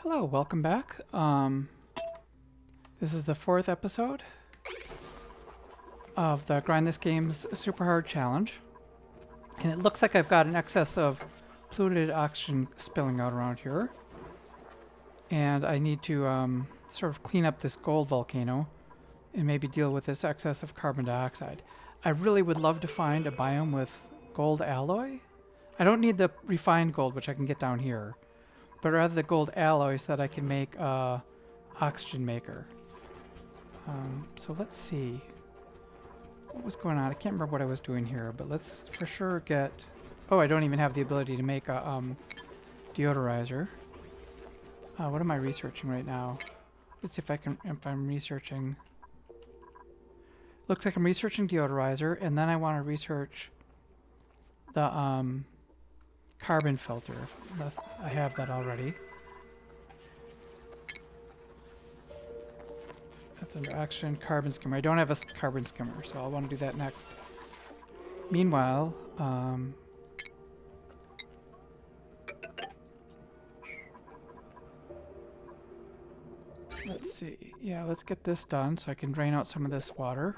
Hello, welcome back. This is the 4th episode of the Grind This Game's Super Hard Challenge. And it looks like I've got an excess of polluted oxygen spilling out around here. And I need to sort of clean up this gold volcano and maybe deal with this excess of carbon dioxide. I really would love to find a biome with gold alloy. I don't need the refined gold, which I can get down here, but rather the gold alloy so that I can make a oxygen maker. So let's see what was going on. I can't remember what I was doing here, but let's for sure get... Oh, I don't even have the ability to make a deodorizer. What am I researching right now? Let's see if I'm researching... Looks like I'm researching deodorizer, and then I want to research the carbon filter, unless I have that already. That's under action, carbon skimmer. I don't have a carbon skimmer, so I'll want to do that next. Meanwhile, let's see. Yeah, let's get this done so I can drain out some of this water.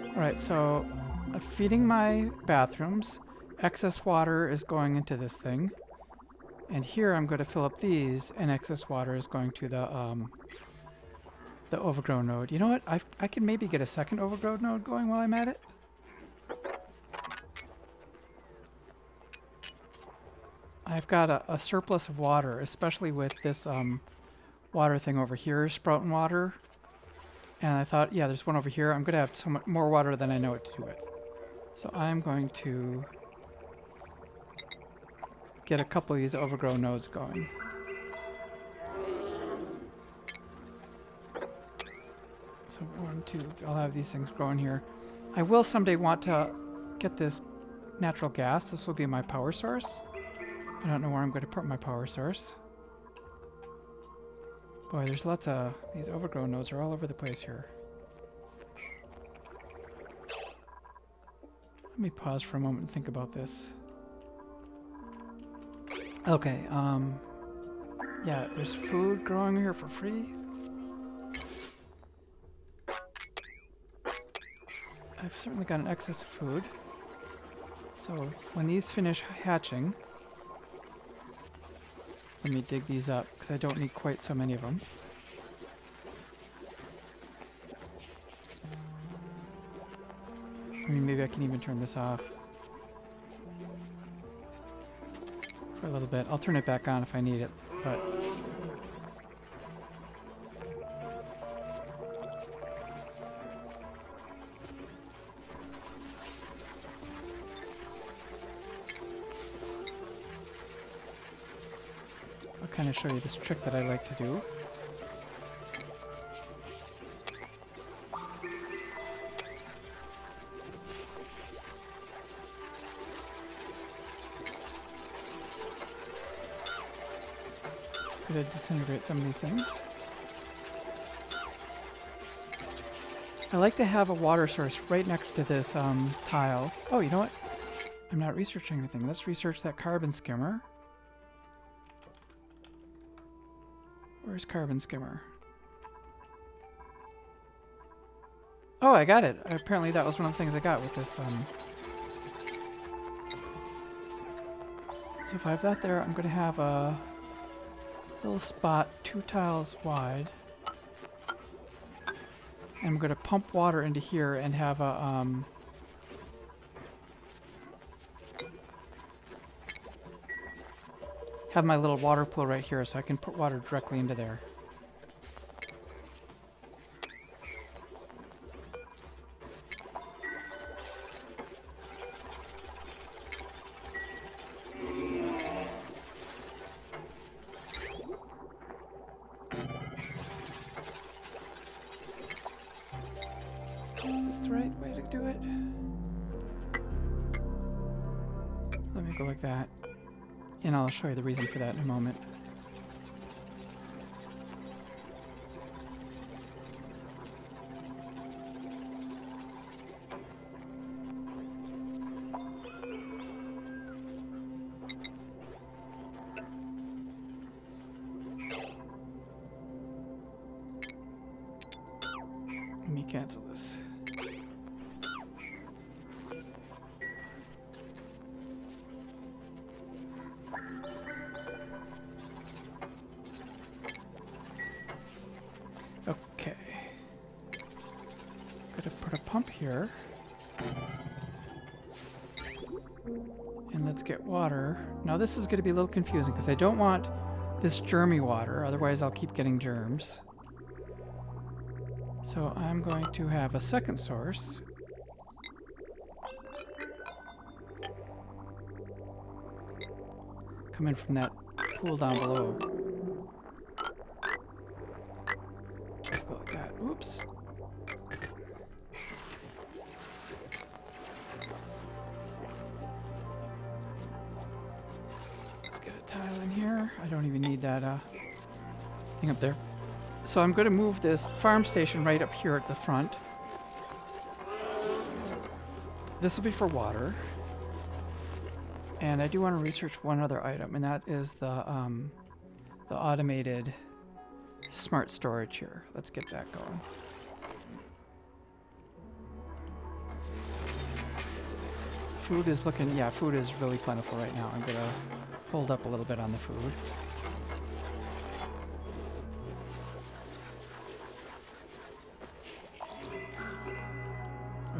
Alright, so I'm feeding my bathrooms. Excess water is going into this thing. And here I'm going to fill up these, and excess water is going to the overgrow node. You know what? I can maybe get a second overgrow node going while I'm at it. I've got a surplus of water, especially with this water thing over here, sprouting water. And I thought, yeah, there's one over here. I'm going to have so much more water than I know what to do with. So I'm going to get a couple of these overgrow nodes going. So 1, 2, I'll have these things growing here. I will someday want to get this natural gas. This will be my power source. I don't know where I'm going to put my power source. Boy, there's lots of... These overgrow nodes are all over the place here. Let me pause for a moment and think about this. Okay, yeah, there's food growing here for free. I've certainly got an excess of food. So when these finish hatching, let me dig these up, because I don't need quite so many of them. I mean, maybe I can even turn this off for a little bit. I'll turn it back on if I need it, but... I'll kind of show you this trick that I like to do. I'm going to disintegrate some of these things. I like to have a water source right next to this tile. Oh, you know what? I'm not researching anything. Let's research that carbon skimmer. Where's carbon skimmer? Oh, I got it. Apparently that was one of the things I got with this. So if I have that there, I'm going to have a little spot 2 tiles wide. And I'm going to pump water into here and have a have my little water pool right here so I can put water directly into there. Is this the right way to do it? Let me go like that. And I'll show you the reason for that in a moment. cancel this. Okay. Gotta put a pump here. And let's get water. Now this is gonna be a little confusing because I don't want this germy water, otherwise I'll keep getting germs. So I'm going to have a second source. Come in from that pool down below. Let's go like that. Oops. Let's get a tile in here. I don't even need that thing up there. So I'm going to move this farm station right up here at the front. This will be for water. And I do want to research one other item, and that is the automated smart storage here. Let's get that going. Food is looking, yeah, food is really plentiful right now. I'm going to hold up a little bit on the food.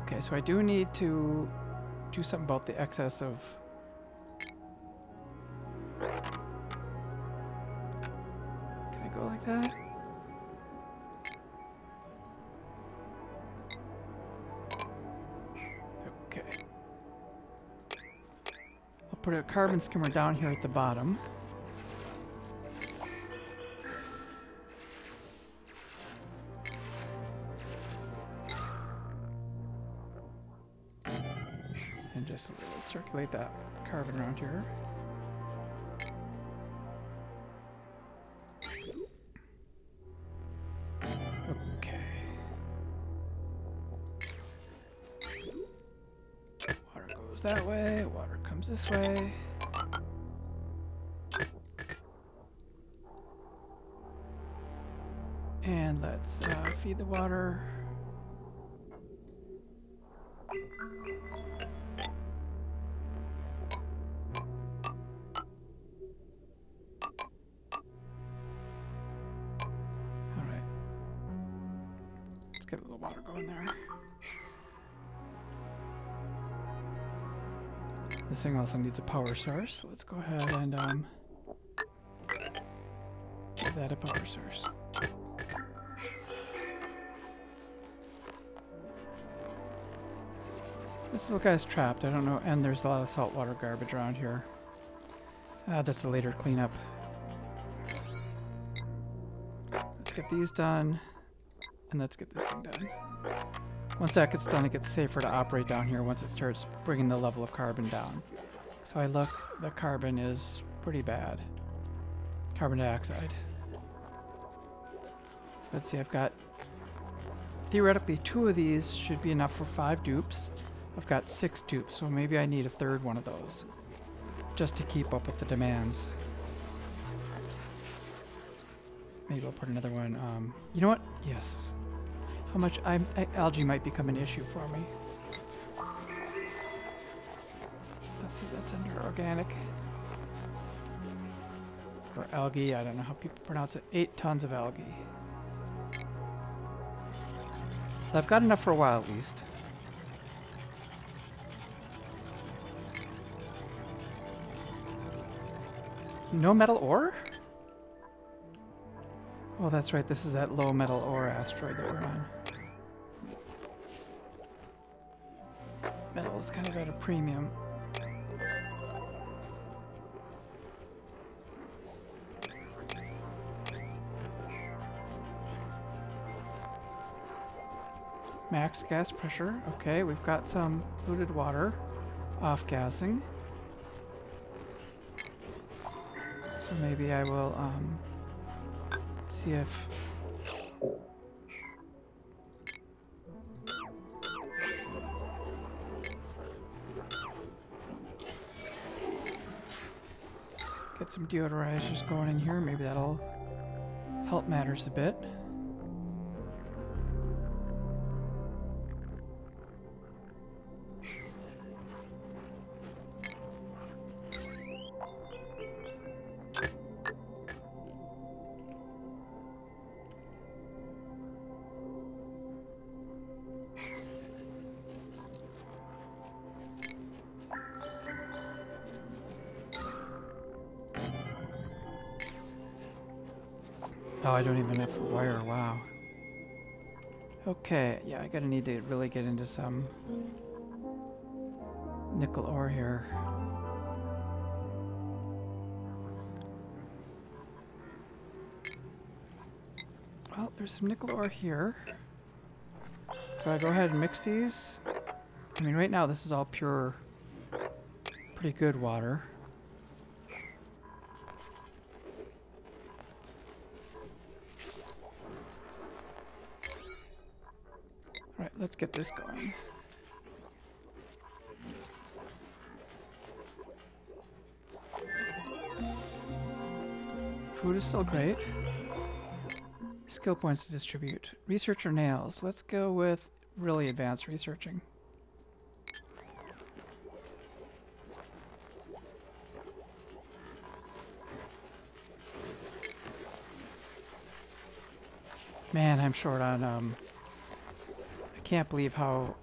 Okay, so I do need to do something about the excess of... Can I go like that? Okay. I'll put a carbon skimmer down here at the bottom. And just circulate that carbon around here. Okay. Water goes that way, water comes this way. And let's feed the water. Get a little water going there. This thing also needs a power source, so let's go ahead and give that a power source. This little guy's trapped, I don't know, and there's a lot of saltwater garbage around here. That's a later cleanup. Let's get these done. And let's get this thing done. Once that gets done, it gets safer to operate down here once it starts bringing the level of carbon down. So I look, the carbon is pretty bad. Carbon dioxide. Let's see, I've got... Theoretically, 2 of these should be enough for 5 dupes. I've got 6 dupes, so maybe I need a third one of those. Just to keep up with the demands. Maybe I'll put another one. You know what? Yes. How much algae might become an issue for me. Let's see, that's under organic. Or algae, I don't know how people pronounce it. 8 tons of algae. So I've got enough for a while at least. No metal ore? Oh, that's right. This is that low metal ore asteroid that we're on. Metal is kind of at a premium. Max gas pressure. Okay, we've got some polluted water off-gassing. So maybe I will see if get some deodorizers going in here. Maybe that'll help matters a bit. Oh, I don't even have wire. Wow. Okay, yeah, I gotta need to really get into some nickel ore here. Well, there's some nickel ore here. Do I go ahead and mix these? I mean, right now this is all pure, pretty good water. Alright, let's get this going. Food is still great. Skill points to distribute. Research or nails? Let's go with really advanced researching. Man, I'm short on, I can't believe how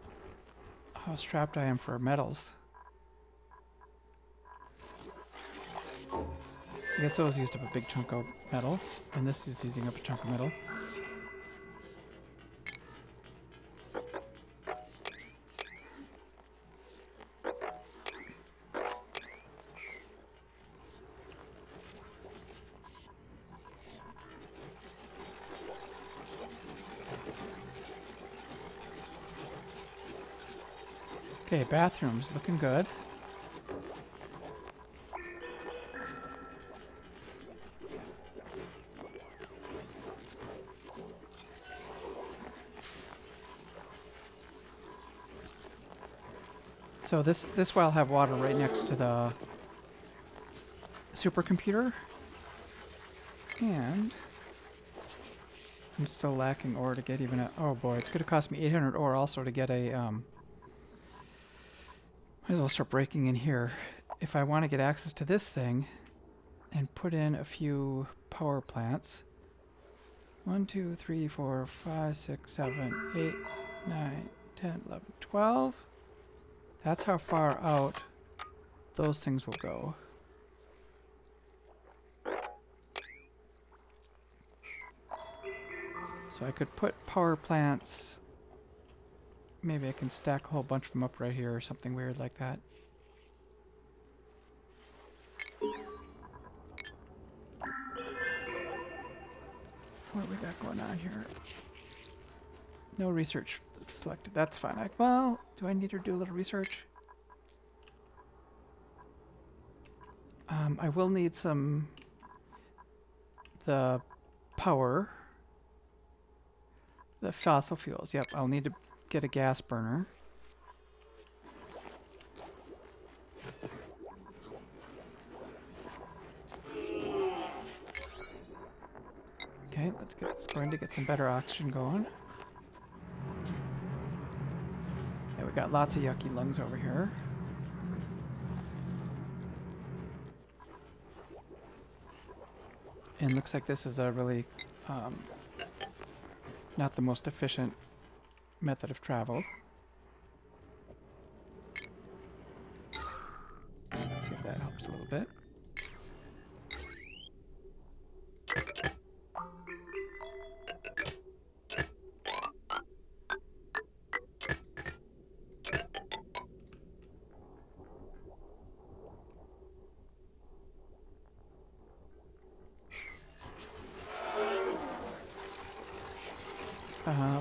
strapped I am for metals. I guess those used up a big chunk of metal, and this is using up a chunk of metal. Okay, bathrooms looking good. So this well have water right next to the supercomputer, and I'm still lacking ore to get even a. Oh boy, it's going to cost me 800 ore also to get a. Might as well start breaking in here if I want to get access to this thing, and put in a few power plants. 1, 2, 3, 4, 5, 6, 7, 8, 9, 10, 11, 12. That's how far out those things will go. So I could put power plants. Maybe I can stack a whole bunch of them up right here or something weird like that. What do we got going on here? No research selected. That's fine. Well, do I need to do a little research? I will need the power. The fossil fuels. Yep, I'll need to get a gas burner. Okay, let's going to get some better oxygen going. Yeah, we got lots of yucky lungs over here. And looks like this is a really not the most efficient method of travel. Let's see if that helps a little bit.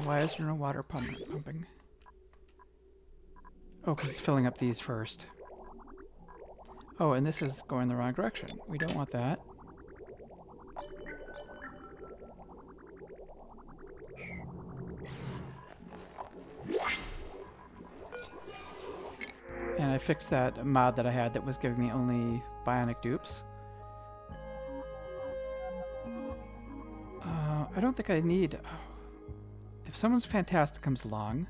Why is there no water pumping? Oh, because it's filling up these first. Oh, and this is going the wrong direction. We don't want that. And I fixed that mod that I had that was giving me only Bionic dupes. I don't think I need... If someone's fantastic comes along,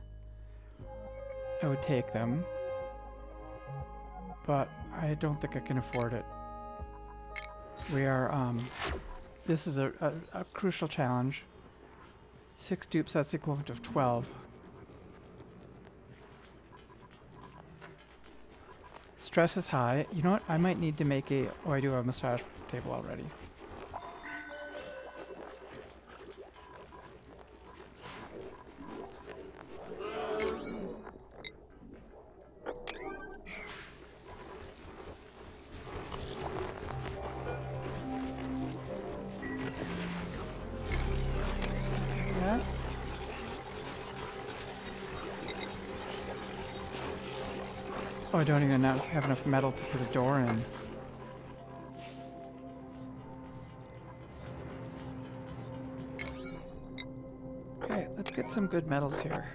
I would take them. But I don't think I can afford it. We are, this is a crucial challenge. 6 dupes, that's the equivalent of 12. Stress is high. You know what? I might need to make a... Oh, I do have a massage table already. Oh, I don't even have enough metal to put a door in. Okay, let's get some good metals here.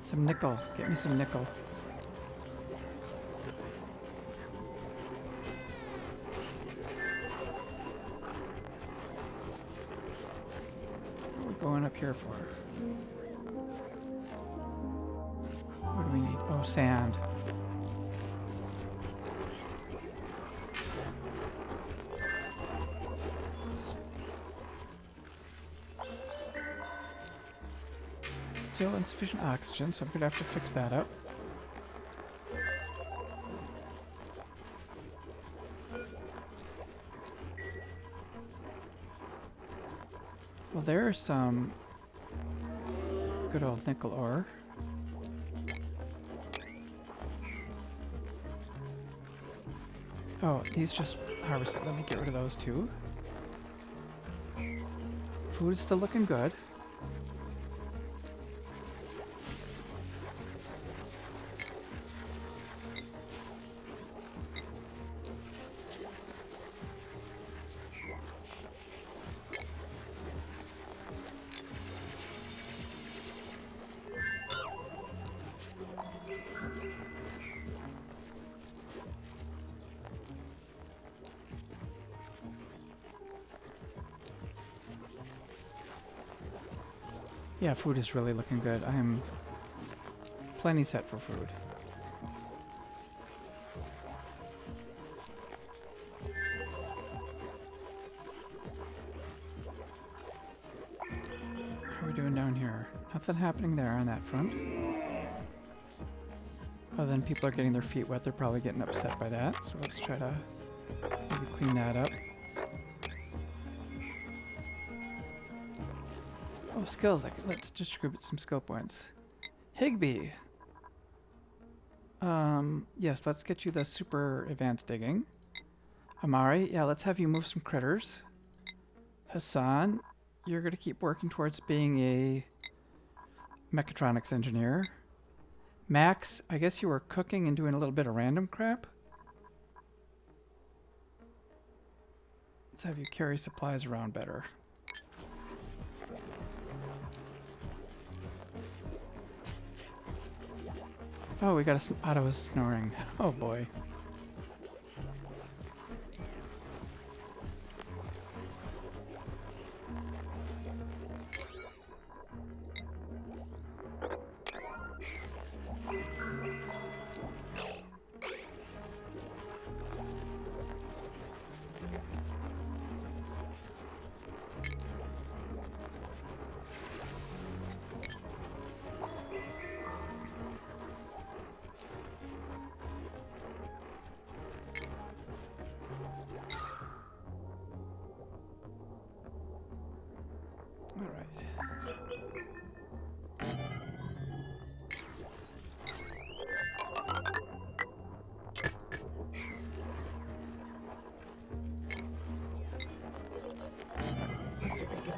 Some nickel. Get me some nickel. What are we going up here for? What do we need? Oh, sand. Still insufficient oxygen, so I'm gonna have to fix that up. Well, there's some good old nickel ore. Oh, these just harvested. Let me get rid of those too. Food is still looking good. Yeah, food is really looking good. I am plenty set for food. How are we doing down here? Nothing happening there on that front. Other than people are getting their feet wet, they're probably getting upset by that. So let's try to maybe clean that up. Oh, skills. Let's distribute some skill points. Higby. Yes, let's get you the super advanced digging. Amari, yeah, let's have you move some critters. Hassan, you're going to keep working towards being a mechatronics engineer. Max, I guess you were cooking and doing a little bit of random crap. Let's have you carry supplies around better. Oh, we got Otto was snoring. Oh boy.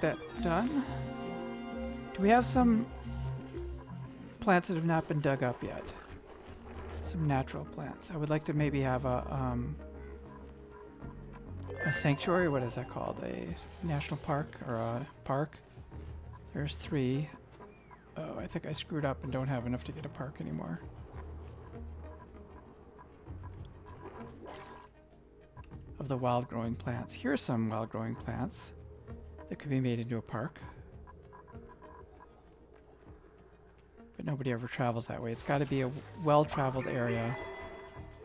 That done. Do we have some plants that have not been dug up yet? Some natural plants. I would like to maybe have a sanctuary. What is that called? A national park or a park? There's 3. Oh, I think I screwed up and don't have enough to get a park anymore. Of the wild growing plants. Here's some wild growing plants that could be made into a park. But nobody ever travels that way. It's got to be a well-traveled area,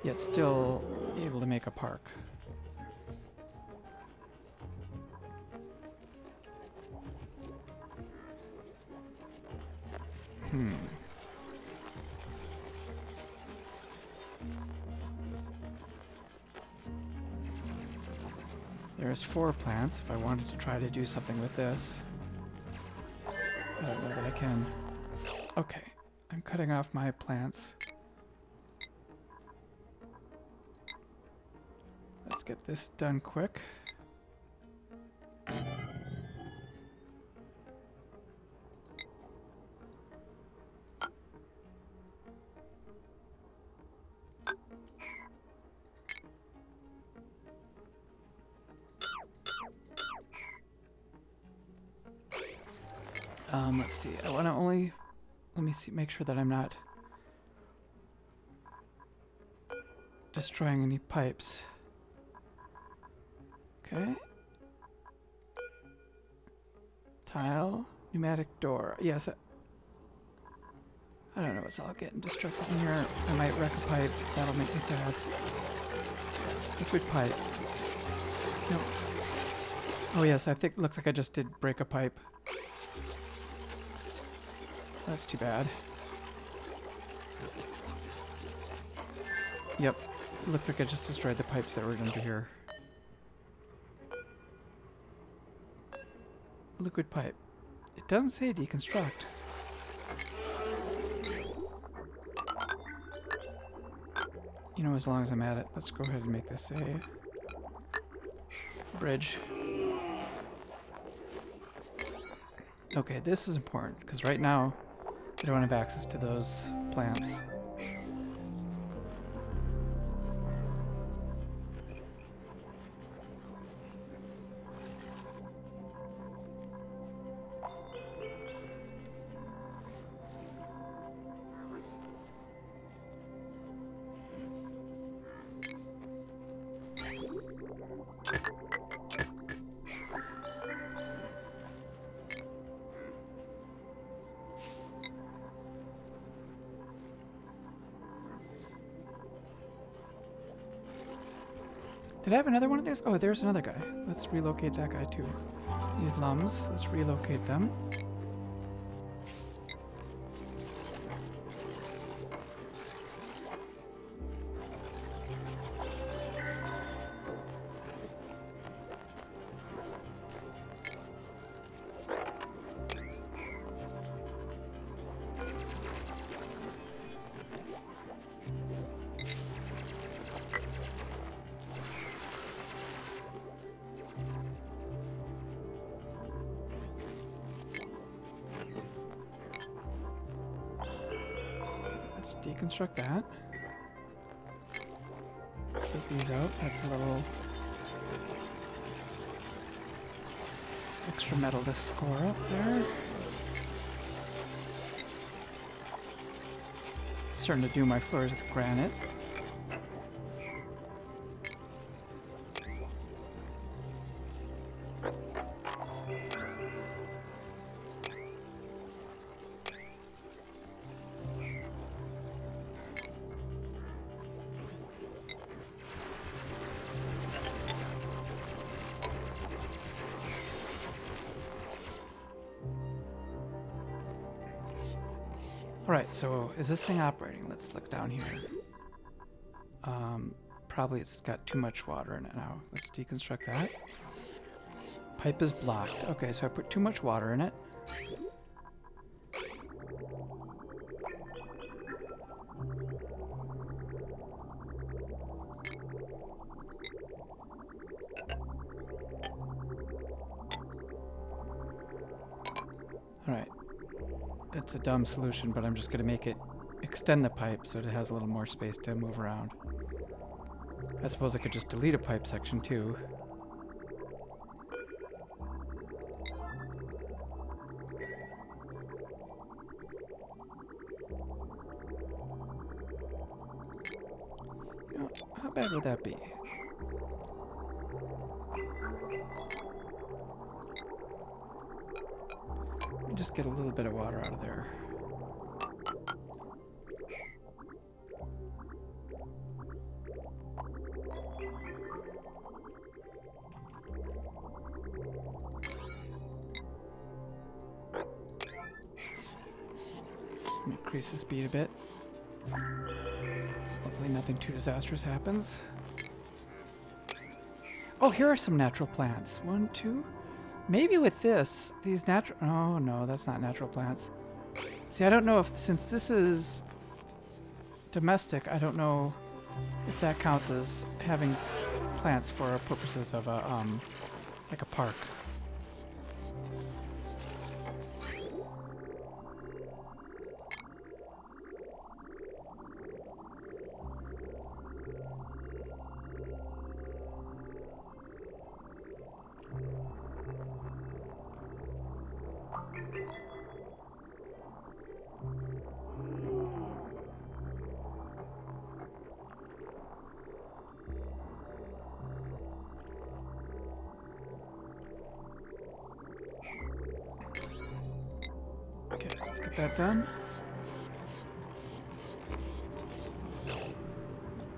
yet still able to make a park. There's 4 plants if I wanted to try to do something with this. I don't know that I can. Okay, I'm cutting off my plants. Let's get this done quick. Let's see. I want to only... Let me see. Make sure that I'm not destroying any pipes. Okay. Tile. Pneumatic door. Yes. I don't know what's all getting destructed in here. I might wreck a pipe. That'll make me sad. Liquid pipe. Nope. Oh yes, I think looks like I just did break a pipe. That's too bad. Yep. Looks like I just destroyed the pipes that were under here. Liquid pipe. It doesn't say deconstruct. You know, as long as I'm at it, let's go ahead and make this a bridge. Okay, this is important, because right now I don't have access to those plants. Did I have another one of these? Oh, there's another guy. Let's relocate that guy too. These lums, let's relocate them. Let's deconstruct that. Take these out. That's a little extra metal to score up there. Starting to do my floors with granite. Alright, so is this thing operating? Let's look down here. Probably it's got too much water in it now. Let's deconstruct that. Pipe is blocked. Okay, so I put too much water in it. Alright. It's a dumb solution, but I'm just going to make it extend the pipe so that it has a little more space to move around. I suppose I could just delete a pipe section too. You know, how bad would that be? Just get a little bit of water out of there. Increase the speed a bit. Hopefully nothing too disastrous happens. Oh, here are some natural plants. 1, 2. Maybe with this, these natural... Oh, no, that's not natural plants. See, I don't know if... Since this is domestic, I don't know if that counts as having plants for purposes of a, like a park. Get that done.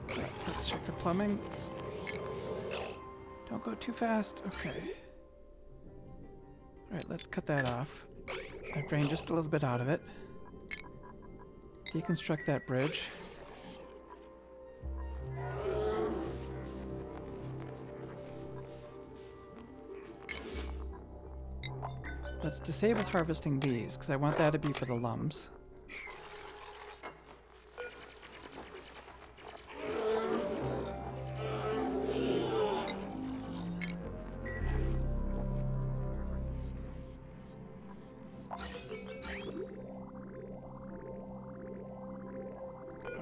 Right, let's check the plumbing. Don't go too fast. Okay. Alright, let's cut that off. I've drained just a little bit out of it. Deconstruct that bridge. Let's disable harvesting these, because I want that to be for the lums.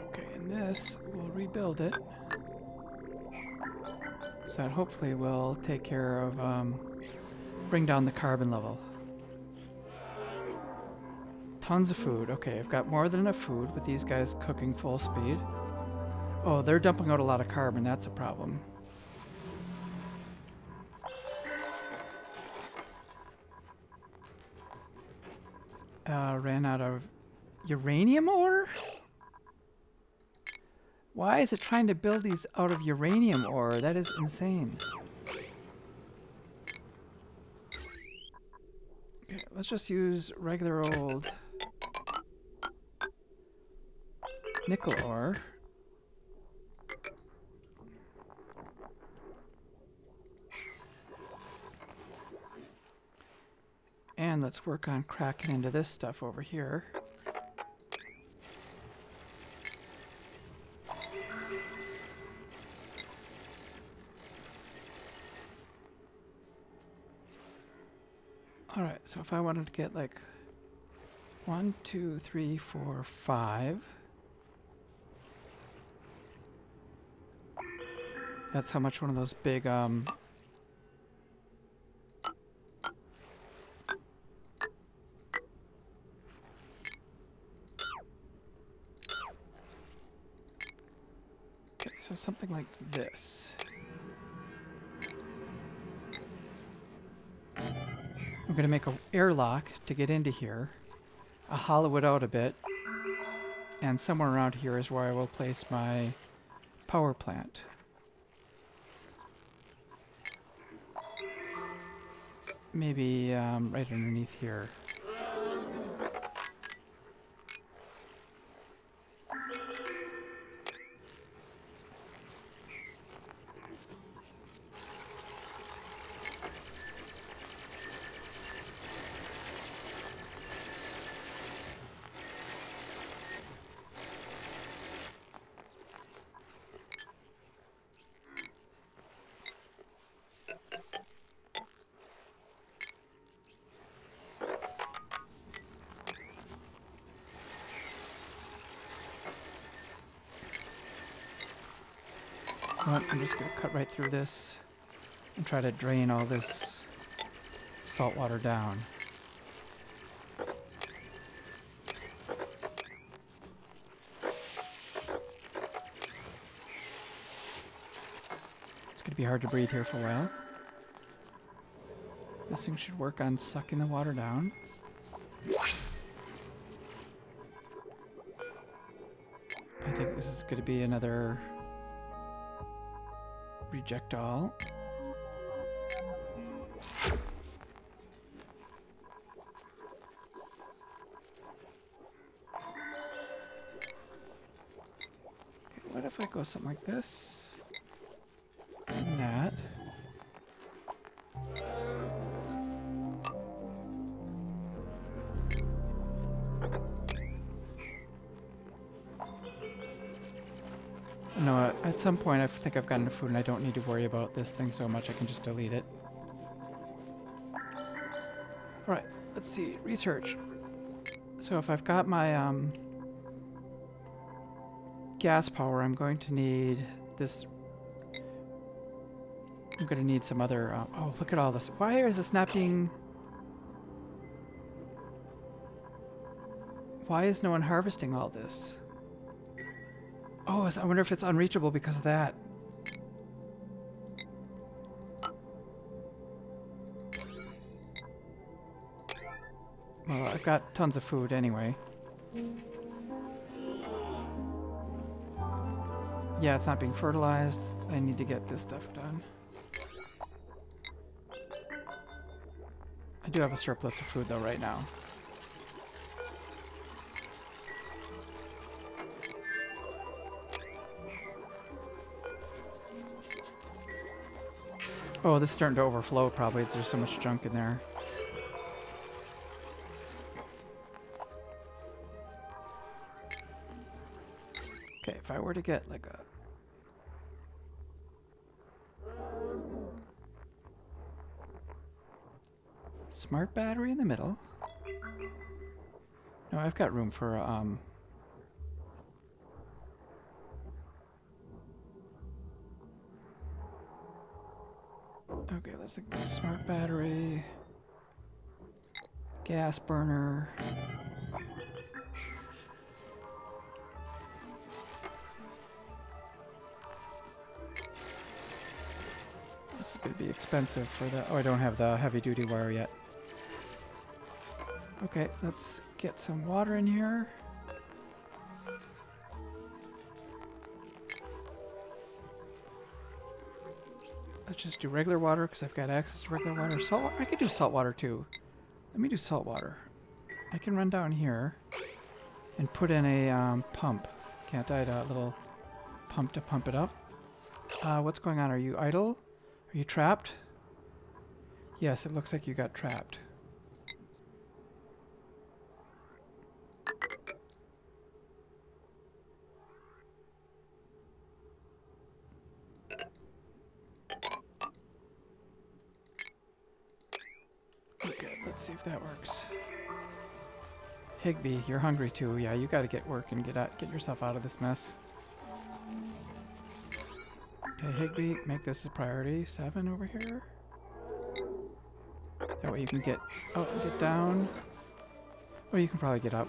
Okay, and this, we'll rebuild it. So that hopefully will take care of, bring down the carbon level. Tons of food. Okay, I've got more than enough food with these guys cooking full speed. Oh, they're dumping out a lot of carbon. That's a problem. Ran out of uranium ore? Why is it trying to build these out of uranium ore? That is insane. Okay, let's just use regular old nickel ore. And let's work on cracking into this stuff over here. Alright, so if I wanted to get like 1, 2, 3, 4, 5. That's how much one of those big okay, so something like this. I'm going to make an airlock to get into here. I'll hollow it out a bit. And somewhere around here is where I will place my power plant. Maybe right underneath here. Well, I'm just going to cut right through this and try to drain all this salt water down. It's going to be hard to breathe here for a while. This thing should work on sucking the water down. I think this is going to be another reject all. Okay, what if I go something like this? And that. No, at some point I think I've got enough food and I don't need to worry about this thing so much. I can just delete it. Alright, let's see. Research. So if I've got my gas power, I'm going to need this. I'm going to need some other... oh, look at all this. Why is this not being... Why is no one harvesting all this? Oh, I wonder if it's unreachable because of that. Well, I've got tons of food anyway. Yeah, it's not being fertilized. I need to get this stuff done. I do have a surplus of food though right now. Oh, this is starting to overflow probably. There's so much junk in there. Okay, if I were to get like a... smart battery in the middle. No, I've got room for, okay, let's think smart battery, gas burner. This is going to be expensive for the... oh, I don't have the heavy-duty wire yet. Okay, let's get some water in here. Let's just do regular water because I've got access to regular water. Salt. I could do salt water too. Let me do salt water. I can run down here and put in a pump. Can't I? A little pump to pump it up. What's going on? Are you idle? Are you trapped? Yes, it looks like you got trapped. Okay, let's see if that works. Higby, you're hungry too. Yeah, you got to get work and get yourself out of this mess. Okay, Higby, make this a priority. 7 over here. That way you can get down. Or you can probably get up.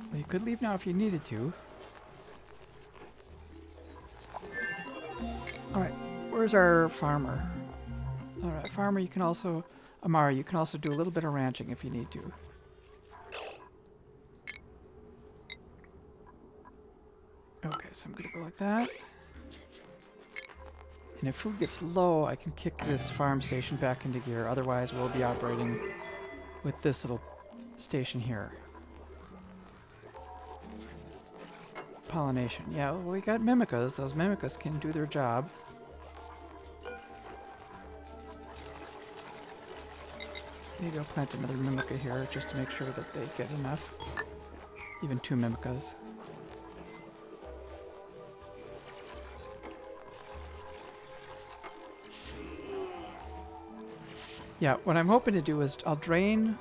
Well, you could leave now if you needed to. Alright, where's our farmer? Alright, farmer, you can also... Amara, you can also do a little bit of ranching if you need to. Okay, so I'm going to go like that. And if food gets low, I can kick this farm station back into gear. Otherwise, we'll be operating with this little station here. Pollination. Yeah, well, we got mimicas. Those mimicas can do their job. Maybe I'll plant another mimica here just to make sure that they get enough. Even 2 mimicas. Yeah, what I'm hoping to do is I'll drain...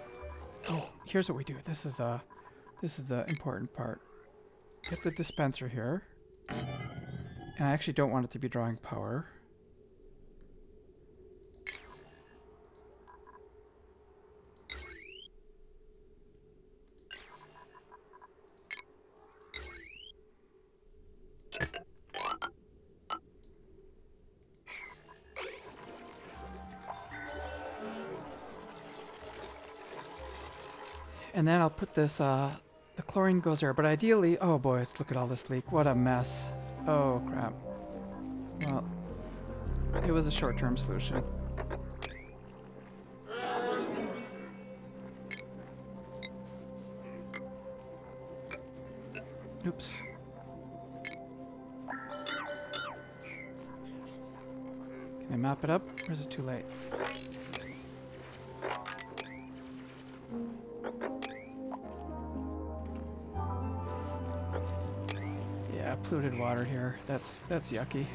Oh, here's what we do. This is the important part. Get the dispenser here. And I actually don't want it to be drawing power. And then I'll put this, the chlorine goes there, but ideally, oh boy, let's look at all this leak. What a mess. Oh crap. Well, it was a short-term solution. Oops. Can I map it up, or is it too late? Yeah, polluted water here. That's yucky.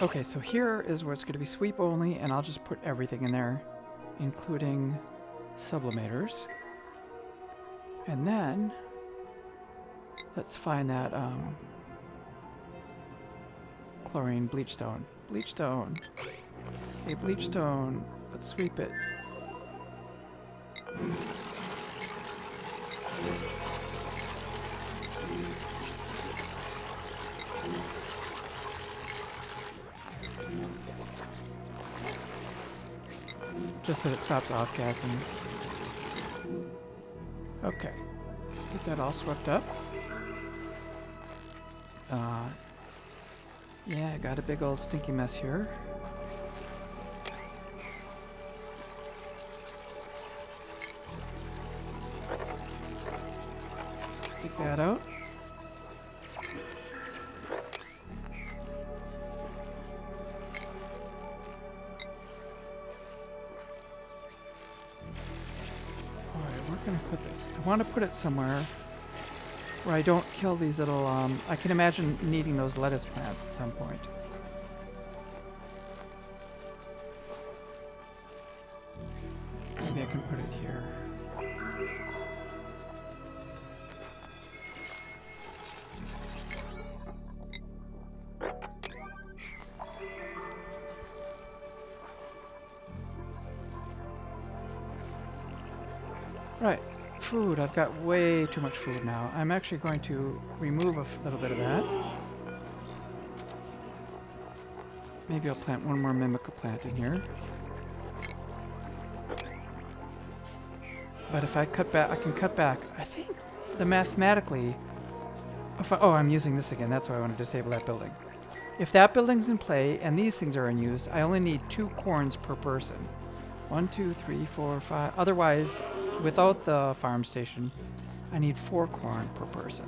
Okay, so here is where it's going to be sweep only, and I'll just put everything in there, including sublimators. And then let's find that chlorine bleachstone. Bleachstone. Hey, bleachstone. Let's sweep it. just so it stops off-gassing. Okay. Get that all swept up. Yeah, I got a big old stinky mess here. Stick that out. Alright, we're gonna put this. I want to put it somewhere where I don't kill these little, I can imagine needing those lettuce plants at some point. Maybe I can put it here. Right. Food. I've got way too much food now. I'm actually going to remove a little bit of that. Maybe I'll plant one more mimical plant in here. But if I cut back, I can cut back. I think the mathematically... oh, I'm using this again. That's why I want to disable that building. If that building's in play and these things are in use, I only need 2 corns per person. 1, 2, 3, 4, 5. Otherwise, without the farm station, I need 4 corn per person.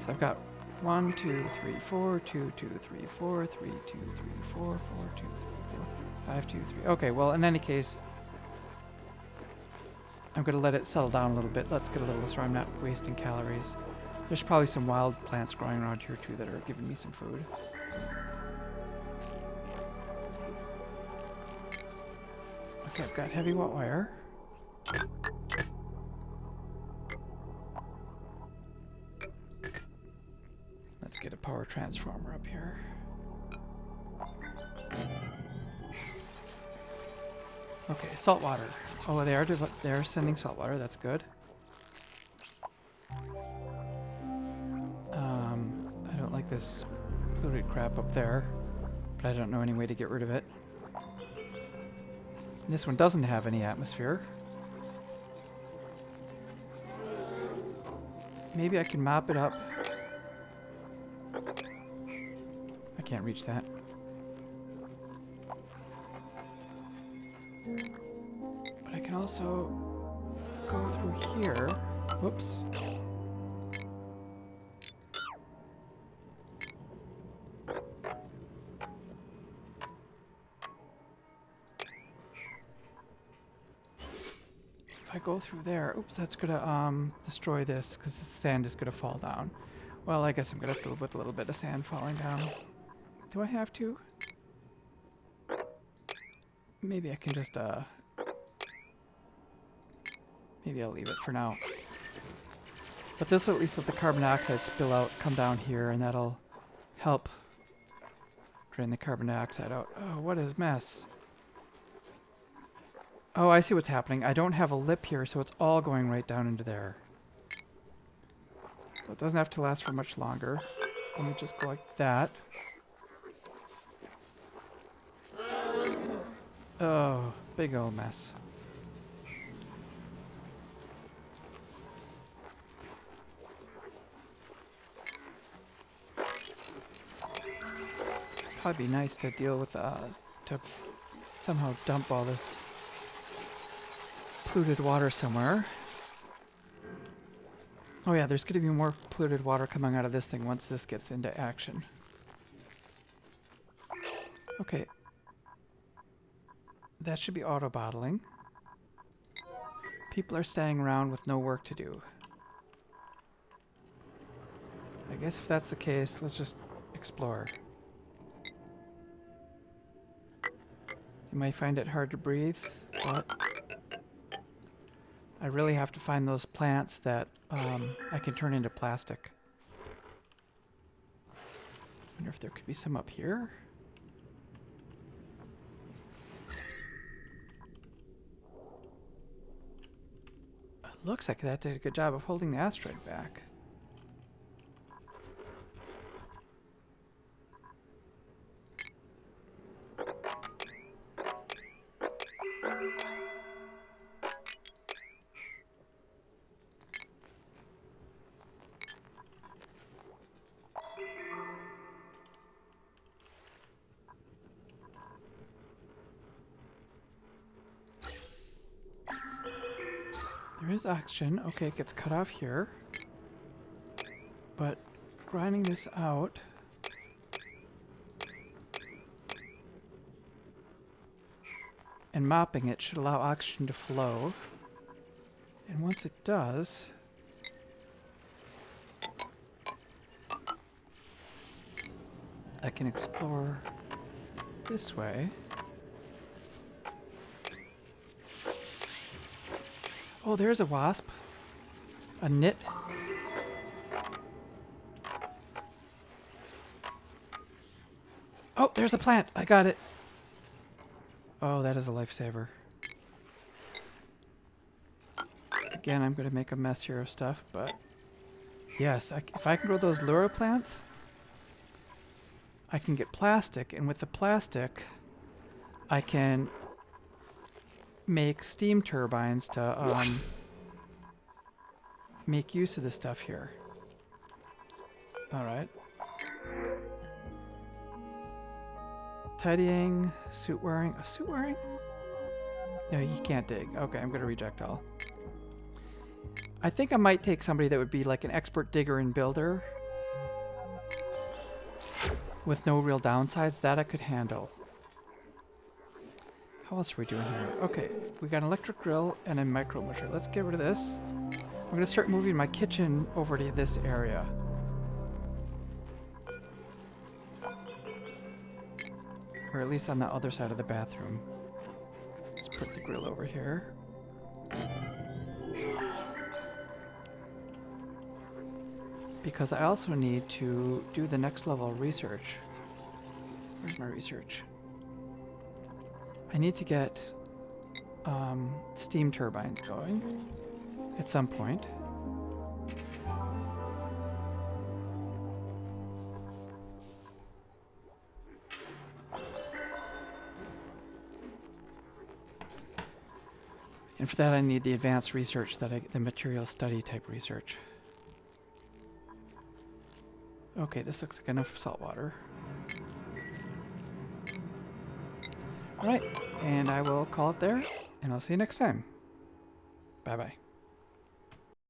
So I've got 1, 2, 3, 4, 2, 2, 3, 4, 3, 2, 3, 4, 4, 2, 3, 4, 5, 2, 3. Okay, well, in any case, I'm going to let it settle down a little bit. Let's get a little so I'm not wasting calories. There's probably some wild plants growing around here too that are giving me some food. Okay, I've got heavy wet wire. Let's get a power transformer up here. Okay, salt water. Oh, they're sending salt water. That's good. I don't like this polluted crap up there, but I don't know any way to get rid of it. This one doesn't have any atmosphere. Maybe I can mop it up. I can't reach that. But I can also go through here. Whoops. If I go through there, oops, that's gonna destroy this because the sand is gonna fall down. Well, I guess I'm gonna have to live with a little bit of sand falling down. Do I have to? Maybe I can just maybe I'll leave it for now. But this will at least let the carbon dioxide spill out, come down here, and that'll help drain the carbon dioxide out. Oh, what a mess. Oh, I see what's happening. I don't have a lip here, so it's all going right down into there. So it doesn't have to last for much longer. Let me just go like that. Oh, big old mess. Probably be nice to deal with, to somehow dump all this polluted water somewhere. Oh yeah, there's going to be more polluted water coming out of this thing once this gets into action. Okay. That should be auto-bottling. People are staying around with no work to do. I guess if that's the case, let's just explore. You might find it hard to breathe, but I really have to find those plants that I can turn into plastic. Wonder if there could be some up here. It looks like that did a good job of holding the asteroid back. There is oxygen. Okay, it gets cut off here. But grinding this out... and mopping it should allow oxygen to flow. And once it does... I can explore this way. Oh, there's a wasp. A knit. Oh, there's a plant. I got it. Oh, that is a lifesaver. Again, I'm going to make a mess here of stuff, but yes, if I can grow those lure plants, I can get plastic, and with the plastic, I can make steam turbines to make use of this stuff here. All right. Tidying, suit wearing. A suit wearing? No, he can't dig. Okay, I'm going to reject all. I think I might take somebody that would be like an expert digger and builder with no real downsides. That I could handle. How else are we doing here? Okay, we got an electric grill and a micro musher. Let's get rid of this. I'm going to start moving my kitchen over to this area. Or at least on the other side of the bathroom. Let's put the grill over here. Because I also need to do the next level of research. Where's my research? I need to get steam turbines going at some point. And for that I need the advanced research, the material study type research. Okay, this looks like enough salt water. Alright, and I will call it there, and I'll see you next time. Bye-bye.